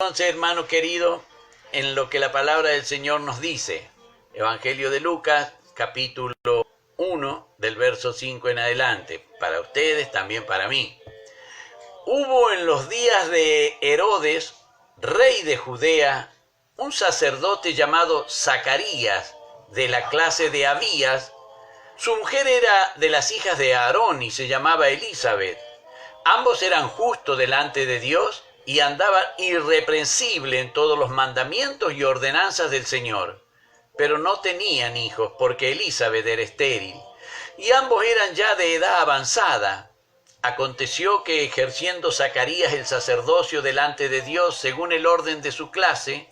Entonces, hermano querido, en lo que la palabra del Señor nos dice, Evangelio de Lucas, capítulo 1, del verso 5 en adelante, para ustedes, también para mí. Hubo en los días de Herodes, rey de Judea, un sacerdote llamado Zacarías, de la clase de Abías. Su mujer era de las hijas de Aarón y se llamaba Elizabeth. Ambos eran justos delante de Dios y andaban irreprensibles en todos los mandamientos y ordenanzas del Señor. Pero no tenían hijos porque Elizabeth era estéril y ambos eran ya de edad avanzada. Aconteció que ejerciendo Zacarías el sacerdocio delante de Dios según el orden de su clase,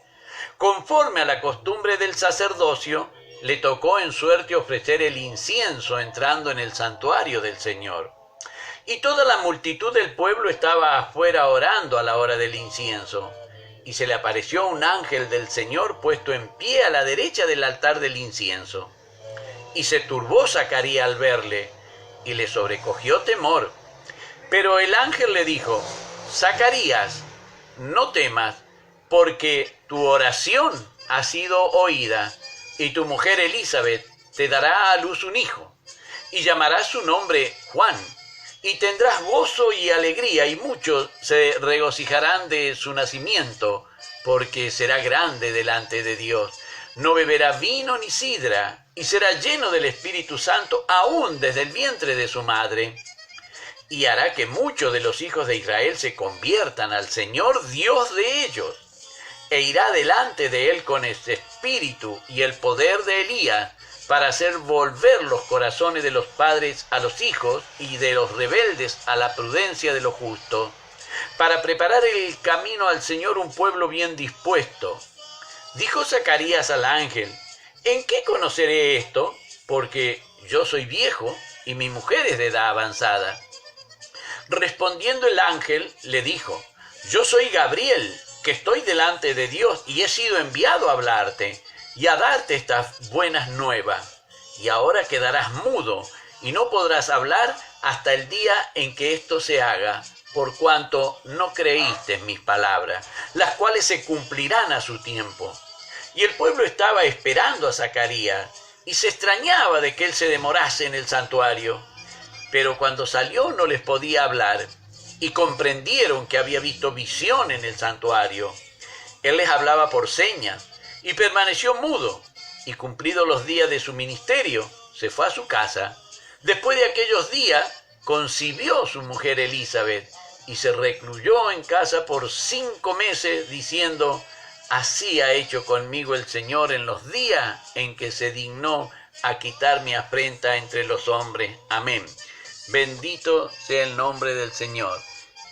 conforme a la costumbre del sacerdocio, le tocó en suerte ofrecer el incienso entrando en el santuario del Señor. Y toda la multitud del pueblo estaba afuera orando a la hora del incienso. Y se le apareció un ángel del Señor puesto en pie a la derecha del altar del incienso. Y se turbó Zacarías al verle, y le sobrecogió temor. Pero el ángel le dijo: Zacarías, no temas, porque tu oración ha sido oída, y tu mujer Elizabeth te dará a luz un hijo, y llamarás su nombre Juan. Y tendrás gozo y alegría, y muchos se regocijarán de su nacimiento, porque será grande delante de Dios. No beberá vino ni sidra, y será lleno del Espíritu Santo aún desde el vientre de su madre. Y hará que muchos de los hijos de Israel se conviertan al Señor Dios de ellos. E irá delante de él con este espíritu y el poder de Elías, para hacer volver los corazones de los padres a los hijos y de los rebeldes a la prudencia de los justos, para preparar el camino al Señor un pueblo bien dispuesto. Dijo Zacarías al ángel: ¿en qué conoceré esto? Porque yo soy viejo y mi mujer es de edad avanzada. Respondiendo el ángel le dijo: yo soy Gabriel, que estoy delante de Dios y he sido enviado a hablarte y a darte estas buenas nuevas. Y ahora quedarás mudo y no podrás hablar hasta el día en que esto se haga, por cuanto no creíste en mis palabras, las cuales se cumplirán a su tiempo. Y el pueblo estaba esperando a Zacarías y se extrañaba de que él se demorase en el santuario. Pero cuando salió no les podía hablar, y comprendieron que había visto visión en el santuario. Él les hablaba por señas, y permaneció mudo, y cumplidos los días de su ministerio, se fue a su casa. Después de aquellos días, concibió su mujer Elizabeth, y se recluyó en casa por 5 meses, diciendo: así ha hecho conmigo el Señor en los días en que se dignó a quitar mi afrenta entre los hombres. Amén. Bendito sea el nombre del Señor.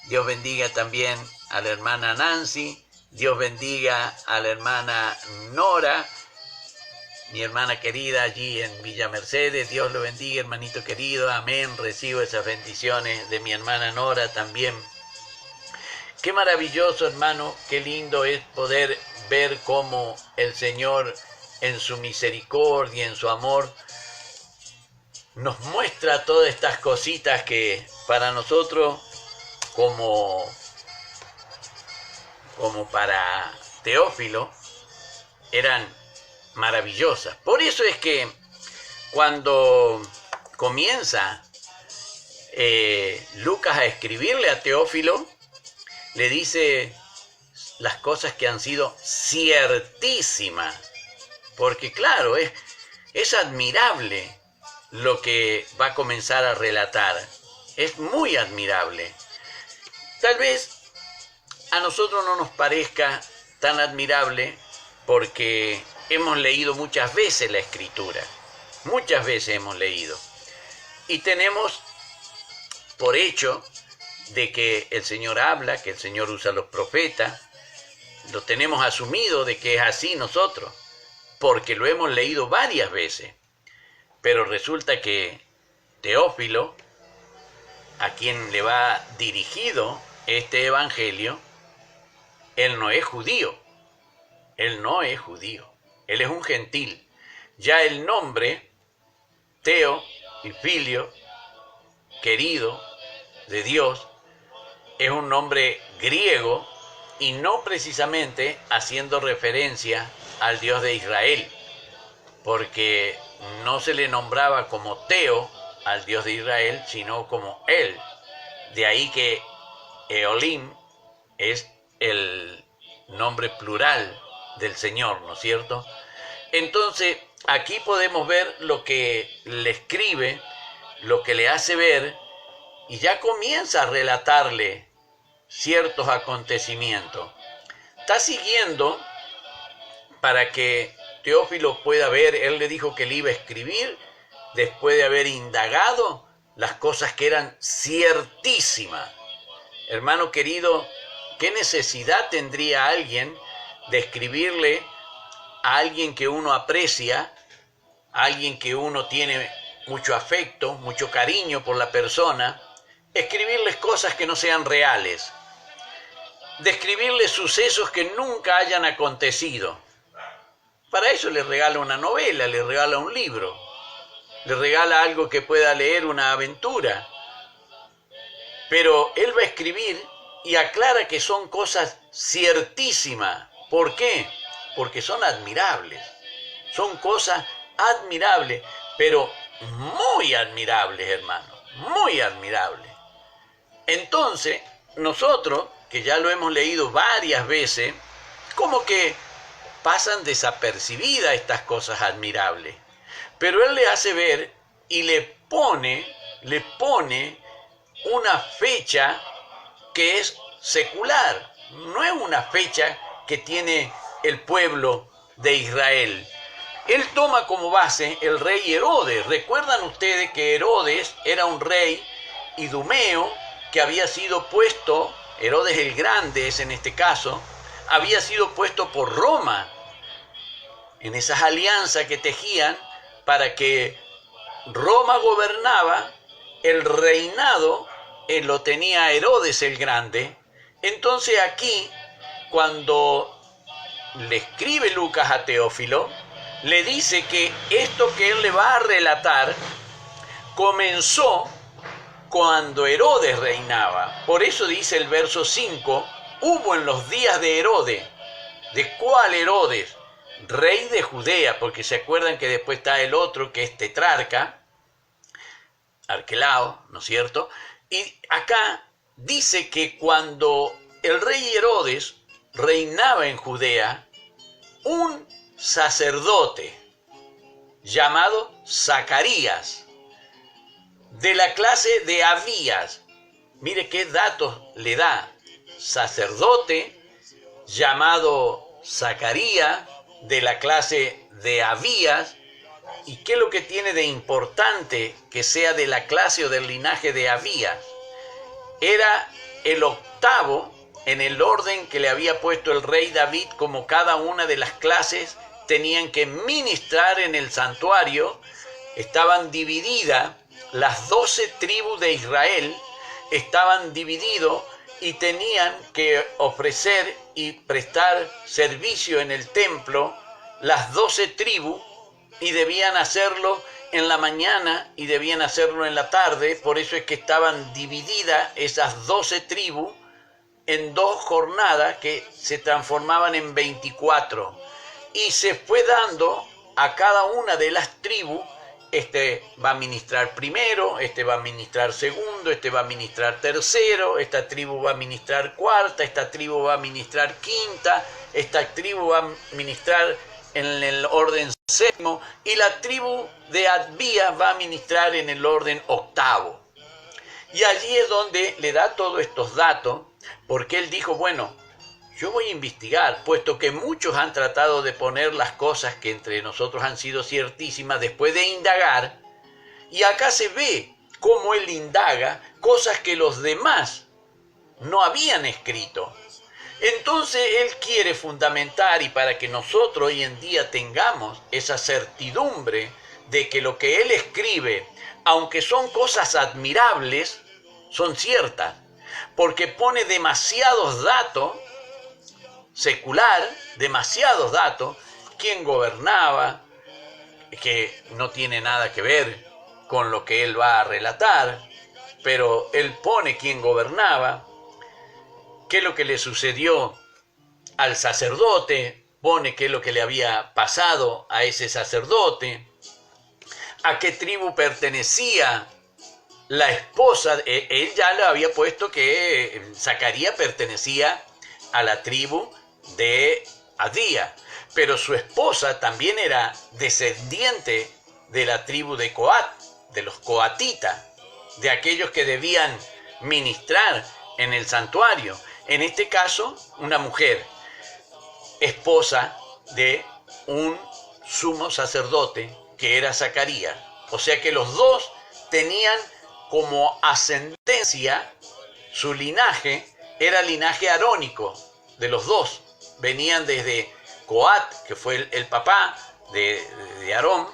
Dios bendiga también a la hermana Nancy. Dios bendiga a la hermana Nora, mi hermana querida allí en Villa Mercedes. Dios lo bendiga, hermanito querido. Amén. Recibo esas bendiciones de mi hermana Nora también. Qué maravilloso, hermano. Qué lindo es poder ver cómo el Señor, en su misericordia, en su amor, nos muestra todas estas cositas que para nosotros, como para Teófilo, eran maravillosas. Por eso es que cuando comienza Lucas a escribirle a Teófilo, le dice las cosas que han sido ciertísimas, porque claro, es admirable lo que va a comenzar a relatar. Es muy admirable. Tal vez a nosotros no nos parezca tan admirable porque hemos leído muchas veces la Escritura. Muchas veces hemos leído. Y tenemos por hecho de que el Señor habla, que el Señor usa a los profetas. Lo tenemos asumido de que es así nosotros, porque lo hemos leído varias veces. Pero resulta que Teófilo, a quien le va dirigido este evangelio, él no es judío. Él no es judío. Él es un gentil. Ya el nombre, Teo y Filio, querido de Dios, es un nombre griego y no precisamente haciendo referencia al Dios de Israel, porque no se le nombraba como Teo al Dios de Israel, sino como él. De ahí que Eolim es el nombre plural del Señor, ¿no es cierto? Entonces, aquí podemos ver lo que le escribe, lo que le hace ver, y ya comienza a relatarle ciertos acontecimientos. Está siguiendo para que Teófilo pueda ver. Él le dijo que le iba a escribir después de haber indagado las cosas que eran ciertísimas. Hermano querido, ¿qué necesidad tendría alguien de escribirle a alguien que uno aprecia, a alguien que uno tiene mucho afecto, mucho cariño por la persona, escribirles cosas que no sean reales, describirles sucesos que nunca hayan acontecido? Para eso le regala una novela, le regala un libro, le regala algo que pueda leer, una aventura. Pero él va a escribir y aclara que son cosas ciertísimas. ¿Por qué? Porque son admirables. Son cosas admirables, pero muy admirables, hermano, muy admirables. Entonces, nosotros, que ya lo hemos leído varias veces, como que pasan desapercibidas estas cosas admirables. Pero él le hace ver y le pone una fecha que es secular. No es una fecha que tiene el pueblo de Israel. Él toma como base el rey Herodes. Recuerdan ustedes que Herodes era un rey idumeo que había sido puesto, Herodes el Grande es en este caso, había sido puesto por Roma en esas alianzas que tejían para que Roma gobernaba, el reinado lo tenía Herodes el Grande. Entonces aquí, cuando le escribe Lucas a Teófilo, le dice que esto que él le va a relatar comenzó cuando Herodes reinaba. Por eso dice el verso 5, hubo en los días de Herodes. ¿De cuál Herodes? Rey de Judea, porque se acuerdan que después está el otro que es tetrarca, Arquelao, ¿no es cierto? Y acá dice que cuando el rey Herodes reinaba en Judea, un sacerdote llamado Zacarías, de la clase de Abías, mire qué datos le da, sacerdote llamado Zacarías, de la clase de Abías. ¿Y qué es lo que tiene de importante que sea de la clase o del linaje de Abías? Era el octavo en el orden que le había puesto el rey David, como cada una de las clases tenían que ministrar en el santuario. Estaban divididas las 12 tribus de Israel, estaban divididos y tenían que ofrecer y prestar servicio en el templo las 12 tribus, y debían hacerlo en la mañana y debían hacerlo en la tarde. Por eso es que estaban divididas esas 12 tribus en 2 jornadas que se transformaban en 24. Y se fue dando a cada una de las tribus, este va a ministrar primero, este va a ministrar segundo, este va a ministrar tercero, esta tribu va a ministrar cuarta, esta tribu va a ministrar quinta, esta tribu va a ministrar en el orden séptimo, y la tribu de Abías va a ministrar en el orden octavo. Y allí es donde le da todos estos datos, porque él dijo, bueno, yo voy a investigar, puesto que muchos han tratado de poner las cosas que entre nosotros han sido ciertísimas después de indagar, y acá se ve cómo él indaga cosas que los demás no habían escrito. Entonces él quiere fundamentar, y para que nosotros hoy en día tengamos esa certidumbre de que lo que él escribe, aunque son cosas admirables, son ciertas, porque pone demasiados datos secular, demasiados datos, quién gobernaba, que no tiene nada que ver con lo que él va a relatar, pero él pone quién gobernaba, qué es lo que le sucedió al sacerdote, pone qué es lo que le había pasado a ese sacerdote, a qué tribu pertenecía la esposa. Él ya le había puesto que Zacarías pertenecía a la tribu de Abía, pero su esposa también era descendiente de la tribu de Coat, de los coatitas, de aquellos que debían ministrar en el santuario. En este caso, una mujer, esposa de un sumo sacerdote que era Zacarías. O sea que los dos tenían como ascendencia, su linaje era linaje arónico de los dos. Venían desde Coat, que fue el papá de Aarón,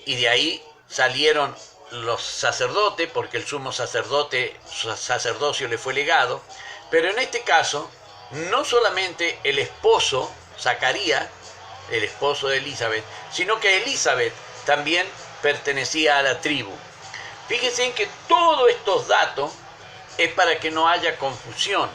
y de ahí salieron los sacerdotes, porque el sumo sacerdote, su sacerdocio le fue legado. Pero en este caso, no solamente el esposo, Zacarías, el esposo de Elizabeth, sino que Elizabeth también pertenecía a la tribu. Fíjense en que todos estos datos es para que no haya confusión,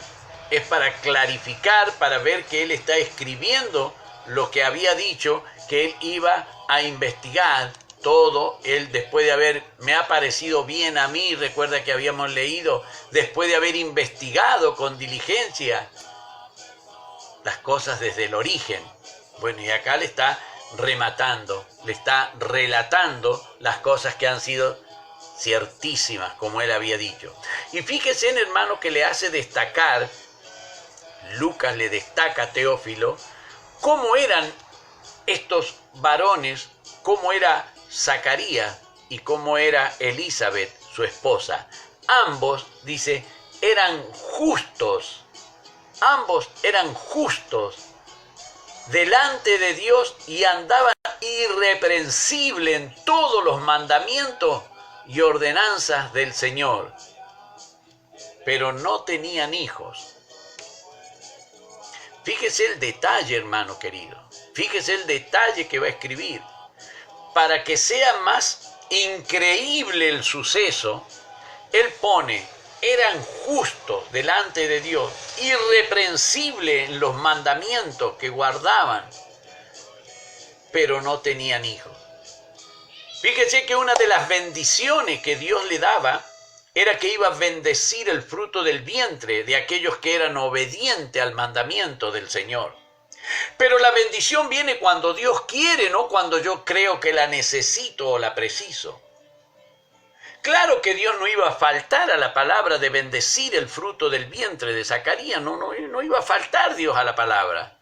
es para clarificar, para ver que él está escribiendo lo que había dicho, que él iba a investigar todo. Él, después de haber, me ha parecido bien a mí, recuerda que habíamos leído, después de haber investigado con diligencia las cosas desde el origen. Bueno, y acá le está rematando, le está relatando las cosas que han sido ciertísimas, como él había dicho. Y fíjese, hermano, que le hace destacar, Lucas le destaca a Teófilo, cómo eran estos varones, cómo era Zacarías y cómo era Elizabeth, su esposa. Ambos, dice, eran justos. Ambos eran justos delante de Dios y andaban irreprensibles en todos los mandamientos y ordenanzas del Señor. Pero no tenían hijos. Fíjese el detalle, hermano querido. Fíjese el detalle que va a escribir. Para que sea más increíble el suceso, él pone, eran justos delante de Dios, irreprensibles en los mandamientos que guardaban, pero no tenían hijos. Fíjese que una de las bendiciones que Dios le daba era que iba a bendecir el fruto del vientre de aquellos que eran obedientes al mandamiento del Señor. Pero la bendición viene cuando Dios quiere, no cuando yo creo que la necesito o la preciso. Claro que Dios no iba a faltar a la palabra de bendecir el fruto del vientre de Zacarías, no iba a faltar Dios a la palabra.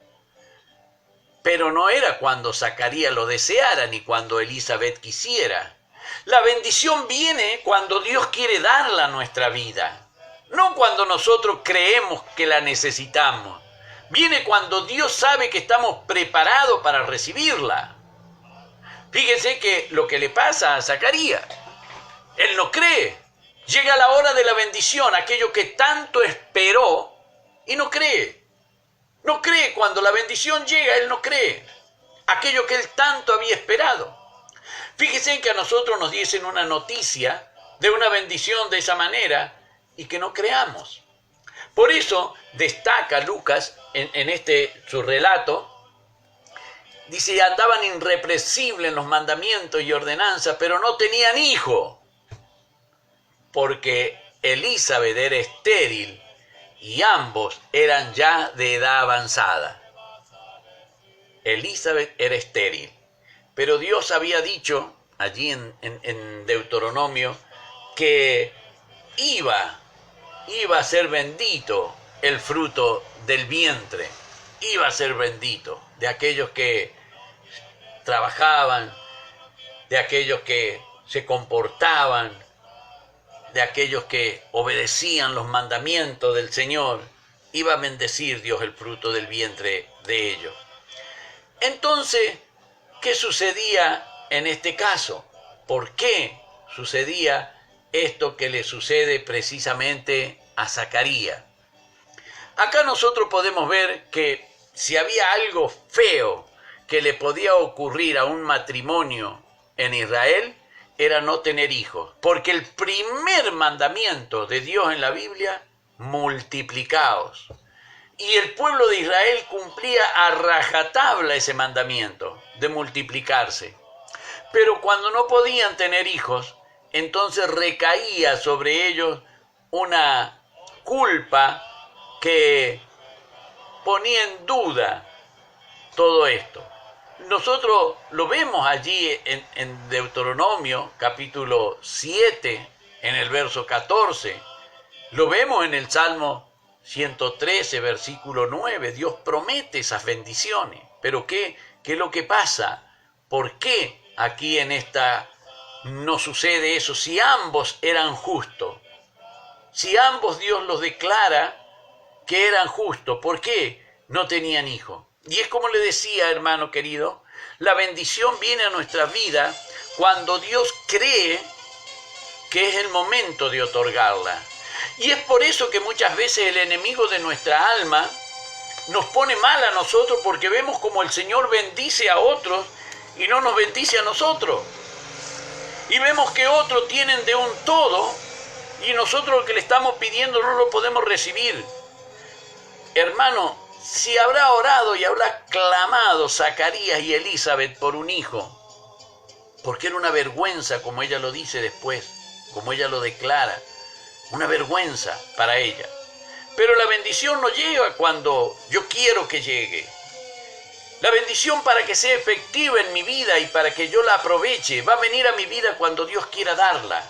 Pero no era cuando Zacarías lo deseara ni cuando Elizabeth quisiera. La bendición viene cuando Dios quiere darla a nuestra vida, no cuando nosotros creemos que la necesitamos. Viene cuando Dios sabe que estamos preparados para recibirla. Fíjense que lo que le pasa a Zacarías, él no cree. Llega la hora de la bendición, aquello que tanto esperó, y no cree. No cree cuando la bendición llega, él no cree. Aquello que él tanto había esperado. Fíjense que a nosotros nos dicen una noticia de una bendición de esa manera y que no creamos. Por eso destaca Lucas en su relato, dice, andaban irreprensibles en los mandamientos y ordenanzas, pero no tenían hijo, porque Elizabeth era estéril y ambos eran ya de edad avanzada. Elizabeth era estéril, pero Dios había dicho allí en Deuteronomio que iba a ser bendito el fruto del vientre, iba a ser bendito de aquellos que trabajaban, de aquellos que se comportaban, de aquellos que obedecían los mandamientos del Señor. Iba a bendecir Dios el fruto del vientre de ellos. Entonces, ¿qué sucedía en este caso? ¿Por qué sucedía esto que le sucede precisamente a Zacarías? Acá nosotros podemos ver que si había algo feo que le podía ocurrir a un matrimonio en Israel, era no tener hijos. Porque el primer mandamiento de Dios en la Biblia, multiplicaos. Y el pueblo de Israel cumplía a rajatabla ese mandamiento de multiplicarse. Pero cuando no podían tener hijos, entonces recaía sobre ellos una culpa que ponía en duda todo esto. Nosotros lo vemos allí en Deuteronomio capítulo 7, en el verso 14. Lo vemos en el Salmo 113, versículo 9. Dios promete esas bendiciones. Pero ¿qué es lo que pasa? ¿Por qué aquí en esta no sucede eso? Si ambos eran justos, si ambos Dios los declara que eran justos, ¿por qué no tenían hijos? Y es como le decía, hermano querido, la bendición viene a nuestra vida cuando Dios cree que es el momento de otorgarla. Y es por eso que muchas veces el enemigo de nuestra alma nos pone mal a nosotros, porque vemos como el Señor bendice a otros y no nos bendice a nosotros. Y vemos que otros tienen de un todo y nosotros lo que le estamos pidiendo no lo podemos recibir. Hermano, si habrá orado y habrá clamado Zacarías y Elizabeth por un hijo, porque era una vergüenza, como ella lo dice después, como ella lo declara, una vergüenza para ella. Pero la bendición no llega cuando yo quiero que llegue. La bendición, para que sea efectiva en mi vida y para que yo la aproveche, va a venir a mi vida cuando Dios quiera darla.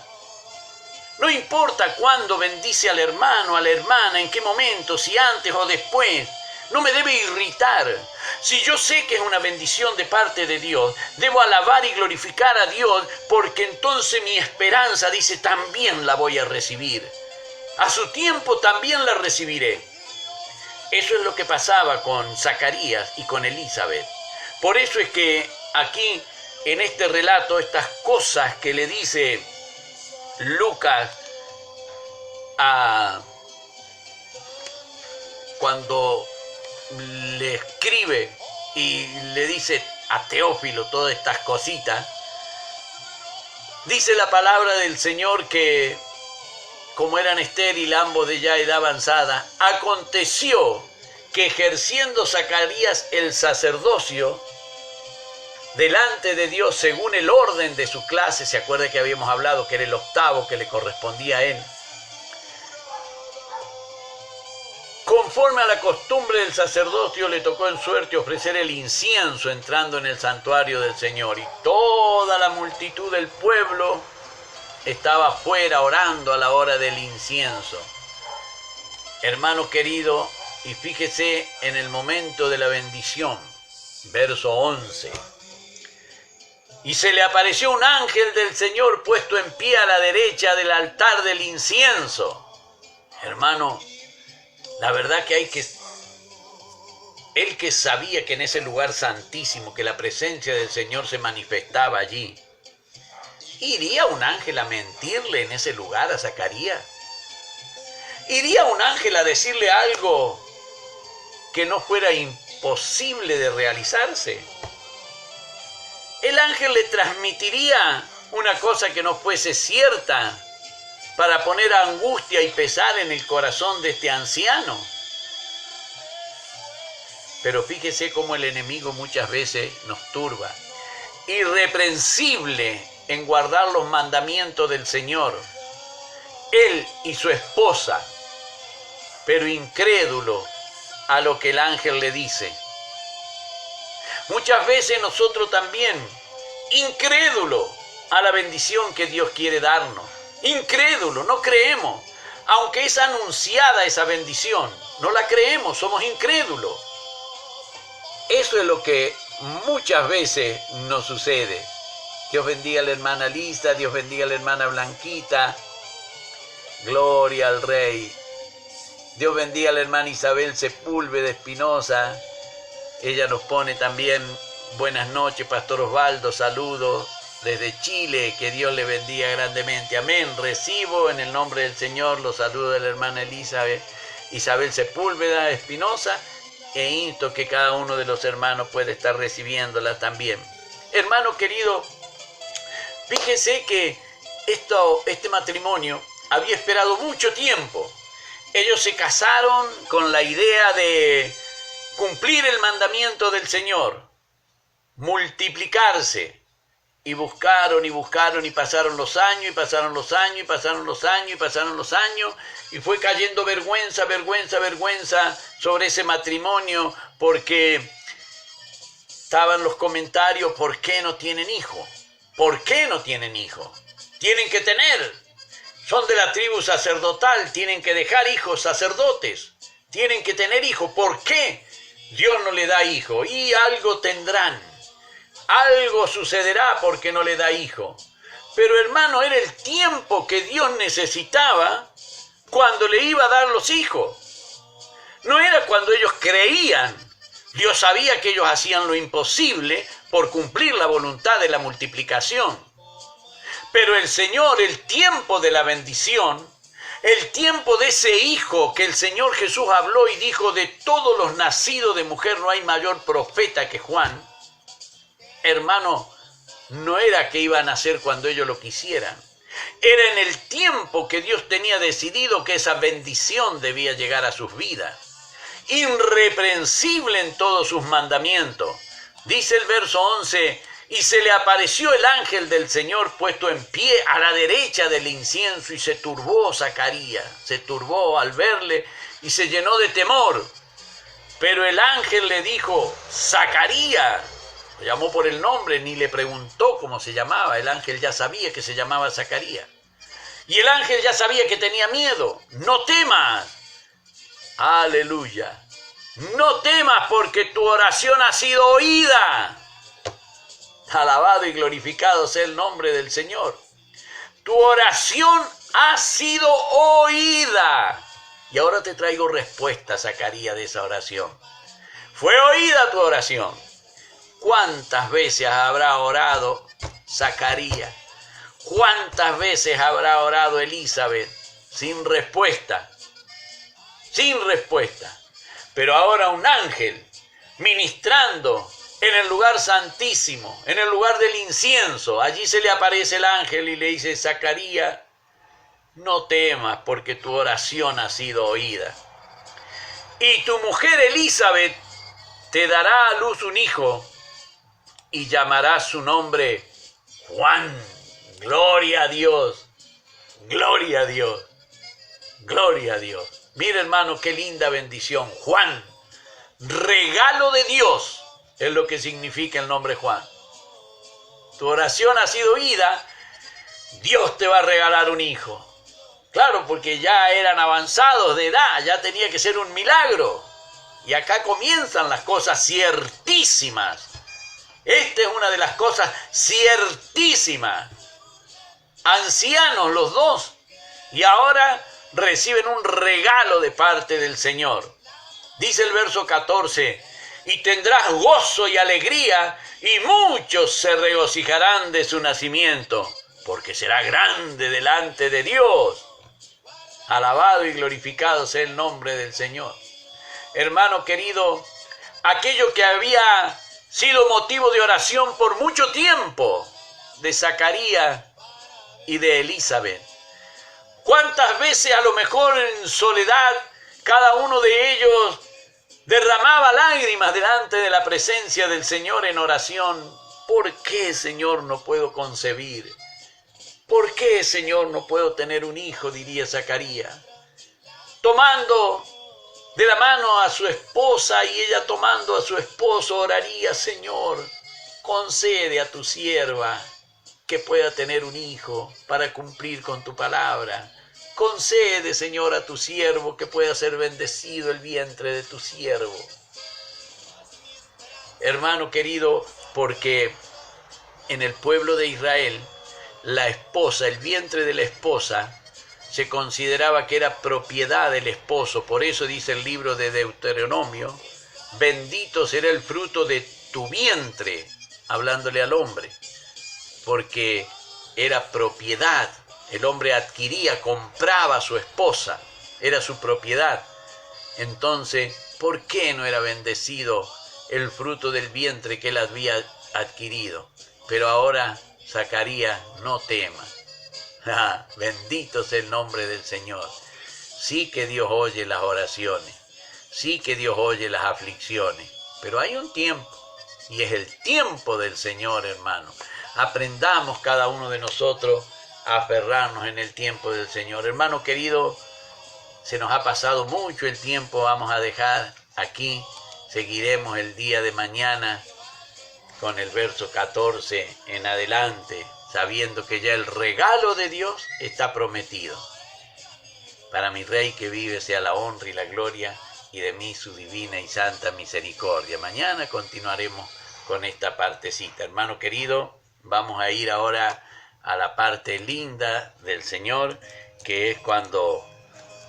No importa cuándo bendice al hermano, a la hermana, en qué momento, si antes o después. No me debe irritar. Si yo sé que es una bendición de parte de Dios, debo alabar y glorificar a Dios, porque entonces mi esperanza dice, también la voy a recibir. A su tiempo también la recibiré. Eso es lo que pasaba con Zacarías y con Elizabeth. Por eso es que aquí, en este relato, estas cosas que le dice Lucas cuando le escribe y le dice a Teófilo todas estas cositas, dice la palabra del Señor que, como eran estéril ambos de ya edad avanzada, aconteció que ejerciendo Zacarías el sacerdocio delante de Dios según el orden de su clase, se acuerda que habíamos hablado que era el octavo que le correspondía a él, conforme a la costumbre del sacerdocio, le tocó en suerte ofrecer el incienso entrando en el santuario del Señor. Y toda la multitud del pueblo estaba afuera orando a la hora del incienso. Hermano querido, y fíjese en el momento de la bendición, verso 11. Y se le apareció un ángel del Señor puesto en pie a la derecha del altar del incienso. Hermano, la verdad que él que sabía que en ese lugar santísimo, que la presencia del Señor se manifestaba allí, ¿iría un ángel a mentirle en ese lugar a Zacarías? ¿Iría un ángel a decirle algo que no fuera imposible de realizarse? ¿El ángel le transmitiría una cosa que no fuese cierta para poner angustia y pesar en el corazón de este anciano? Pero fíjese cómo el enemigo muchas veces nos turba. Irreprensible en guardar los mandamientos del Señor, él y su esposa, pero incrédulo a lo que el ángel le dice. Muchas veces nosotros también, incrédulo a la bendición que Dios quiere darnos. Incrédulo, no creemos. Aunque es anunciada esa bendición, no la creemos, somos incrédulos. Eso es lo que muchas veces nos sucede. Dios bendiga a la hermana Lisa, Dios bendiga a la hermana Blanquita. Gloria al Rey. Dios bendiga a la hermana Isabel Sepúlveda Espinosa. Ella nos pone también buenas noches, Pastor Osvaldo, saludos desde Chile, que Dios le bendiga grandemente. Amén. Recibo en el nombre del Señor los saludos de la hermana Isabel Sepúlveda Espinosa, e insto que cada uno de los hermanos puede estar recibiéndola también. Hermano querido, fíjese que este matrimonio había esperado mucho tiempo, Ellos se casaron con la idea de cumplir el mandamiento del Señor, multiplicarse. Y buscaron y buscaron y pasaron los años y pasaron los años y pasaron los años y pasaron los años y fue cayendo vergüenza, vergüenza, vergüenza sobre ese matrimonio porque estaban los comentarios: ¿por qué no tienen hijo? ¿Por qué no tienen hijo? Tienen que tener. Son de la tribu sacerdotal, tienen que dejar hijos sacerdotes, tienen que tener hijos. ¿Por qué Dios no le da hijo? Y algo tendrán. Algo sucederá porque no le da hijo. Pero hermano, era el tiempo que Dios necesitaba cuando le iba a dar los hijos. No era cuando ellos creían. Dios sabía que ellos hacían lo imposible por cumplir la voluntad de la multiplicación. Pero el Señor, el tiempo de la bendición, el tiempo de ese hijo que el Señor Jesús habló y dijo: de todos los nacidos de mujer no hay mayor profeta que Juan. Hermano, no era que iba a nacer cuando ellos lo quisieran. Era en el tiempo que Dios tenía decidido que esa bendición debía llegar a sus vidas. Irreprensible en todos sus mandamientos. Dice el verso 11: y se le apareció el ángel del Señor puesto en pie a la derecha del incienso, y se turbó Zacarías. Se turbó al verle y se llenó de temor. Pero el ángel le dijo: Zacarías. Lo llamó por el nombre, ni le preguntó cómo se llamaba. El ángel ya sabía que se llamaba Zacarías. Y el ángel ya sabía que tenía miedo. No temas. Aleluya. No temas, porque tu oración ha sido oída. Alabado y glorificado sea el nombre del Señor. Tu oración ha sido oída. Y ahora te traigo respuesta, Zacarías, de esa oración. Fue oída tu oración. ¿Cuántas veces habrá orado Zacarías? ¿Cuántas veces habrá orado Elizabeth? Sin respuesta. Sin respuesta. Pero ahora un ángel ministrando en el lugar santísimo, en el lugar del incienso. Allí se le aparece el ángel y le dice: Zacarías, no temas, porque tu oración ha sido oída. Y tu mujer Elizabeth te dará a luz un hijo y llamará su nombre Juan. Gloria a Dios, gloria a Dios, gloria a Dios. Mira, hermano, qué linda bendición. Juan, regalo de Dios, es lo que significa el nombre Juan. Tu oración ha sido oída, Dios te va a regalar un hijo. Claro, porque ya eran avanzados de edad, ya tenía que ser un milagro. Y acá comienzan las cosas ciertísimas. Esta es una de las cosas ciertísimas. Ancianos los dos, y ahora reciben un regalo de parte del Señor. Dice el verso 14: y tendrás gozo y alegría, y muchos se regocijarán de su nacimiento, porque será grande delante de Dios. Alabado y glorificado sea el nombre del Señor. Hermano querido, aquello que había sido motivo de oración por mucho tiempo de Zacarías y de Elizabeth. ¿Cuántas veces a lo mejor en soledad cada uno de ellos derramaba lágrimas delante de la presencia del Señor en oración? ¿Por qué, Señor, no puedo concebir? ¿Por qué, Señor, no puedo tener un hijo?, diría Zacarías. Tomando de la mano a su esposa y ella tomando a su esposo, oraría: Señor, concede a tu sierva que pueda tener un hijo para cumplir con tu palabra. Concede, Señor, a tu siervo que pueda ser bendecido el vientre de tu siervo. Hermano querido, porque en el pueblo de Israel, la esposa, el vientre de la esposa, se consideraba que era propiedad del esposo. Por eso dice el libro de Deuteronomio: bendito será el fruto de tu vientre, hablándole al hombre, porque era propiedad. El hombre adquiría, compraba a su esposa, era su propiedad. Entonces, ¿por qué no era bendecido el fruto del vientre que él había adquirido? Pero ahora, Zacarías, no temas. Bendito sea el nombre del Señor. Sí que Dios oye las oraciones, sí que Dios oye las aflicciones, pero hay un tiempo, y es el tiempo del Señor, hermano. Aprendamos cada uno de nosotros a aferrarnos en el tiempo del Señor. Hermano querido, se nos ha pasado mucho el tiempo, vamos a dejar aquí, seguiremos el día de mañana con el verso 14 en adelante, sabiendo que ya el regalo de Dios está prometido. Para mi Rey que vive sea la honra y la gloria, y de mí su divina y santa misericordia. Mañana continuaremos con esta partecita. Hermano querido, vamos a ir ahora a la parte linda del Señor, que es cuando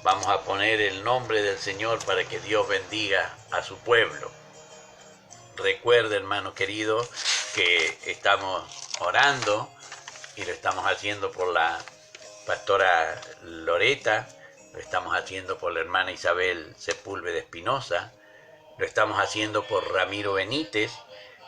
vamos a poner el nombre del Señor para que Dios bendiga a su pueblo. Recuerde, hermano querido, que estamos orando y lo estamos haciendo por la pastora Loreta, lo estamos haciendo por la hermana Isabel Sepúlveda Espinosa, lo estamos haciendo por Ramiro Benítez,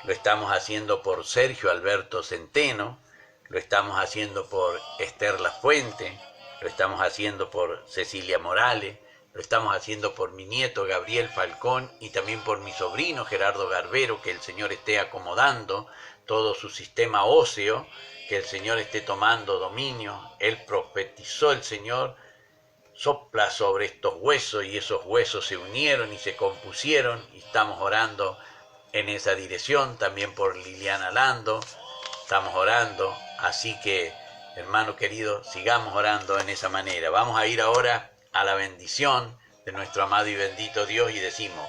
lo estamos haciendo por Sergio Alberto Centeno, lo estamos haciendo por Esther Lafuente, lo estamos haciendo por Cecilia Morales, lo estamos haciendo por mi nieto Gabriel Falcón y también por mi sobrino Gerardo Garbero, que el Señor esté acomodando todo su sistema óseo, que el Señor esté tomando dominio. Él profetizó el Señor, sopla sobre estos huesos y esos huesos se unieron y se compusieron y estamos orando en esa dirección. También por Liliana Lando estamos orando, así que hermano querido, sigamos orando en esa manera. Vamos a ir ahora a la bendición de nuestro amado y bendito Dios y decimos: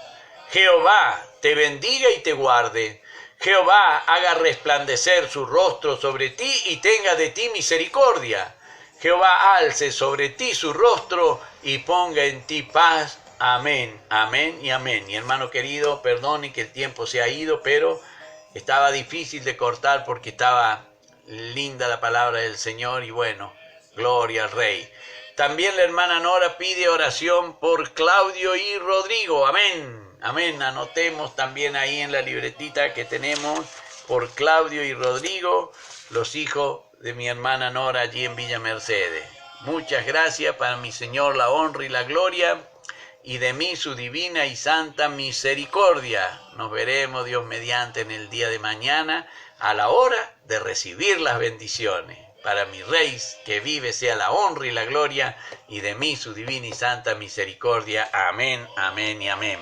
Jehová te bendiga y te guarde. Jehová haga resplandecer su rostro sobre ti y tenga de ti misericordia. Jehová alce sobre ti su rostro y ponga en ti paz. Amén, amén y amén. Y hermano querido, perdone que el tiempo se ha ido, pero estaba difícil de cortar porque estaba linda la palabra del Señor y bueno, gloria al Rey. También la hermana Nora pide oración por Claudio y Rodrigo. Amén, amén. Anotemos también ahí en la libretita que tenemos por Claudio y Rodrigo, los hijos de mi hermana Nora allí en Villa Mercedes. Muchas gracias, para mi Señor la honra y la gloria, y de mí su divina y santa misericordia. Nos veremos, Dios mediante, en el día de mañana a la hora de recibir las bendiciones. Para mi Rey que vive sea la honra y la gloria, y de mí su divina y santa misericordia. Amén, amén y amén.